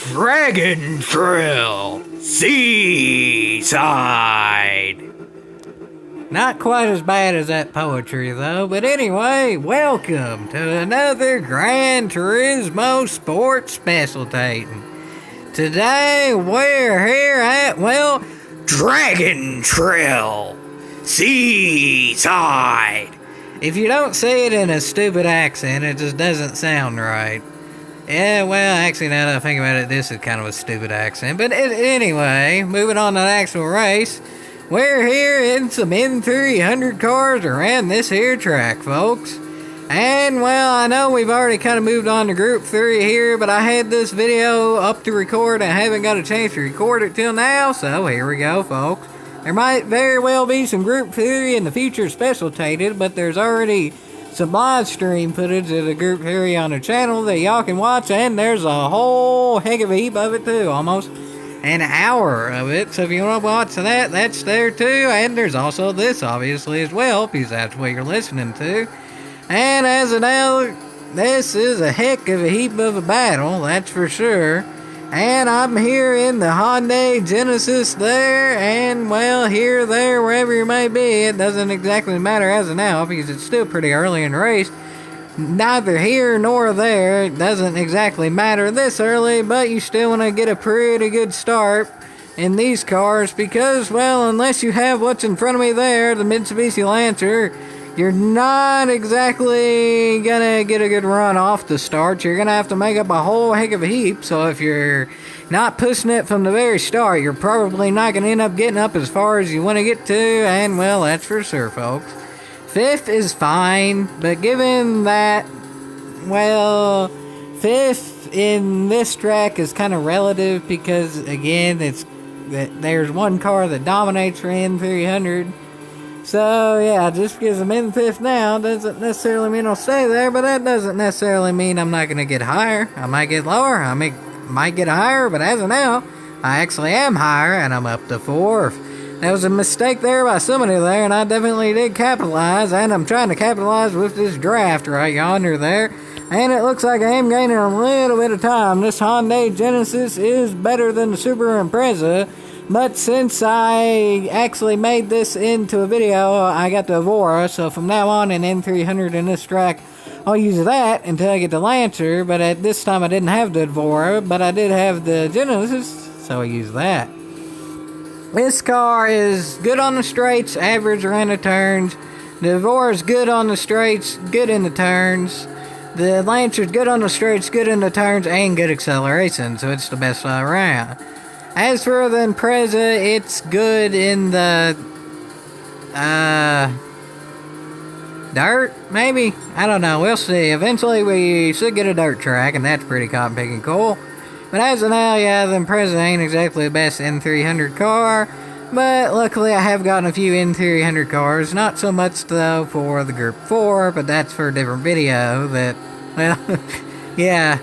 Dragon Trail Seaside. Not quite as bad as that poetry, though. But anyway, welcome to another Gran Turismo Sports Specialtatin. Today, we're here at, Dragon Trail Seaside. If you don't say it in a stupid accent, it just doesn't sound right. Yeah, well, actually, now that I think about it, this is kind of a stupid accent. But anyway, moving on to the actual race. We're here in some N300 cars around this here track, folks. And, well, I know we've already kind of moved on to Group 3 here, but I had this video up to record and I haven't got a chance to record it till now, so here we go, folks. There might very well be some Group 3 in the future specialtated, but there's already some live stream footage of the Group 3 on the channel that y'all can watch, and there's a whole heck of a heap of it too, almost an hour of it. So if you want to watch that, that's there too, and there's also this obviously as well, because that's what you're listening to. And as of now, this is a heck of a heap of a battle, that's for sure. And I'm here in the Hyundai Genesis there, and well, here, there, wherever you may be, it doesn't exactly matter as of now, because it's still pretty early in the race. Neither here nor there, it doesn't exactly matter this early, but you still want to get a pretty good start in these cars, because, well, unless you have what's in front of me there, the Mitsubishi Lancer, you're not exactly gonna get a good run off the start. You're gonna have to make up a whole heck of a heap. So if you're not pushing it from the very start, you're probably not gonna end up getting up as far as you want to get to. And well, that's for sure, folks. Fifth is fine, but given that, well, fifth in this track is kind of relative because again, there's one car that dominates for N300. So, yeah, just because I'm in fifth now doesn't necessarily mean I'll stay there, but that doesn't necessarily mean I'm not going to get higher. I might get lower, I might get higher, but as of now, I actually am higher, and I'm up to fourth. That was a mistake there by somebody there, and I definitely did capitalize, and I'm trying to capitalize with this draft right yonder there. And it looks like I am gaining a little bit of time. This Hyundai Genesis is better than the Subaru Impreza. But since I actually made this into a video, I got the Evora, so from now on in N300 in this track, I'll use that until I get the Lancer, but at this time I didn't have the Evora, but I did have the Genesis, so I use that. This car is good on the straights, average around the turns. The Evora is good on the straights, good in the turns. The Lancer is good on the straights, good in the turns, and good acceleration, so it's the best all around. As for the Impreza, it's good in the, dirt, maybe? I don't know, we'll see. Eventually we should get a dirt track, and that's pretty cotton picking cool. But as of now, yeah, the Impreza ain't exactly the best N300 car, but luckily I have gotten a few N300 cars, not so much though for the Group 4, but that's for a different video that, well, yeah,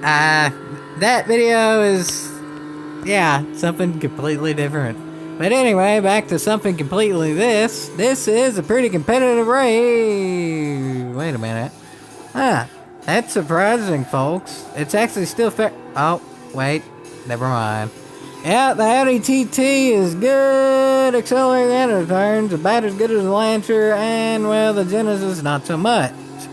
that video is, yeah, something completely different. But anyway, back to something completely this. This is a pretty competitive race. Wait a minute. That's surprising, folks. It's actually still fair. Oh, wait. Never mind. Yeah, the Audi TT is good. Accelerating out of turns. About as good as the Lancer. And, well, the Genesis, not so much.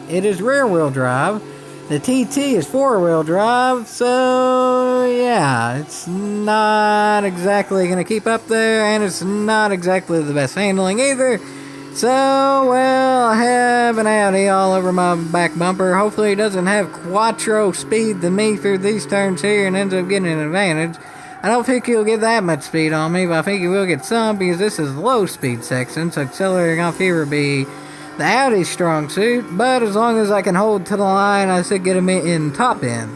It is rear-wheel drive. The TT is four-wheel drive, so yeah, it's not exactly going to keep up there, and it's not exactly the best handling either. So, well, I have an Audi all over my back bumper. Hopefully it doesn't have quattro speed than me through these turns here and ends up getting an advantage. I don't think he'll get that much speed on me, but I think he will get some because this is a low-speed section, so accelerating off here would be the Audi's strong suit, but as long as I can hold to the line, I should get him in top end.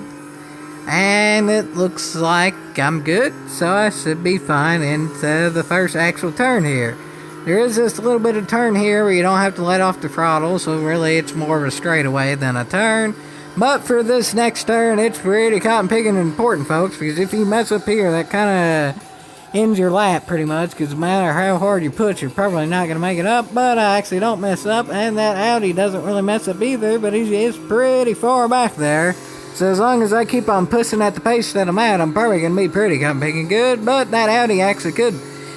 And it looks like I'm good, so I should be fine into the first actual turn here. There is just a little bit of turn here where you don't have to let off the throttle, so really it's more of a straightaway than a turn. But for this next turn, it's pretty cotton picking and important, folks, because if you mess up here, that kind of ends your lap pretty much, because no matter how hard you push, you're probably not going to make it up. But I actually don't mess up, and that Audi doesn't really mess up either, but he is pretty far back there. So as long as I keep on pushing at the pace that I'm at, I'm probably going to be pretty picking good. But that Audi actually could,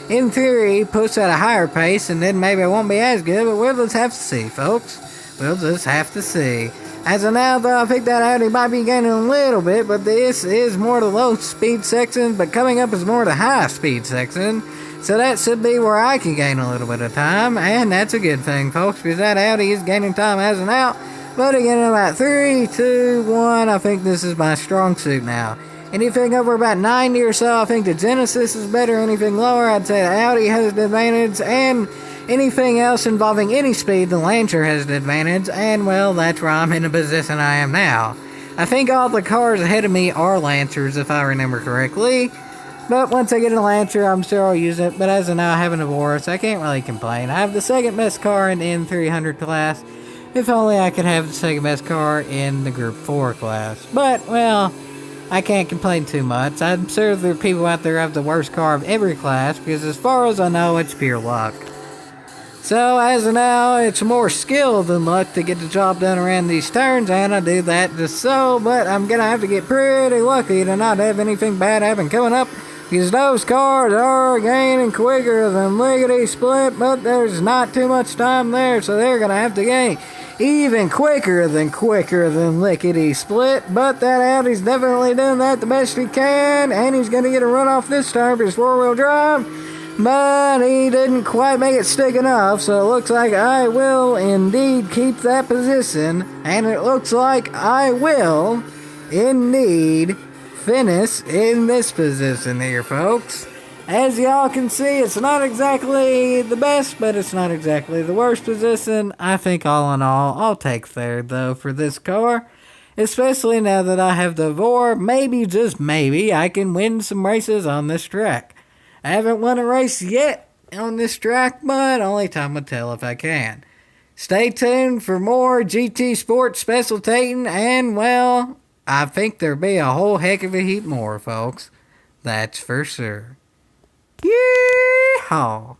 in theory, push at a higher pace, and then maybe it won't be as good. But we'll just have to see, folks. We'll just have to see. As of now, though, I think that Audi might be gaining a little bit, but this is more the low speed section, but coming up is more the high speed section. So that should be where I can gain a little bit of time, and that's a good thing, folks, because that Audi is gaining time as of now. But again, in about 3, 2, 1, I think this is my strong suit now. Anything over about 90 or so, I think the Genesis is better. Anything lower, I'd say the Audi has the advantage, and anything else involving any speed, the Lancer has the advantage, and well, that's where I'm in the position I am now. I think all the cars ahead of me are Lancers, if I remember correctly. But once I get a Lancer, I'm sure I'll use it. But as of now, I have a divorce. I can't really complain. I have the second best car in the N300 class. If only I could have the second best car in the Group 4 class. But, well, I can't complain too much. I'm sure there are people out there who have the worst car of every class, because as far as I know, it's pure luck. So, as of now, it's more skill than luck to get the job done around these turns, and I do that just so, but I'm gonna have to get pretty lucky to not have anything bad happen coming up, because those cars are gaining quicker than lickety split, but there's not too much time there, so they're gonna have to gain even quicker than lickety split. But that Audi's definitely doing that the best he can, and he's gonna get a run off this time for his four-wheel drive. But he didn't quite make it stick enough, so it looks like I will indeed keep that position, and it looks like I will indeed finish in this position here, folks. As y'all can see, it's not exactly the best, but it's not exactly the worst position. I think all in all, I'll take third, though, for this car. Especially now that I have the VOR, maybe, just maybe, I can win some races on this track. I haven't won a race yet on this track, but only time will tell if I can. Stay tuned for more GT Sports Specialtatin, and, well, I think there'll be a whole heck of a heap more, folks. That's for sure. Yeehaw!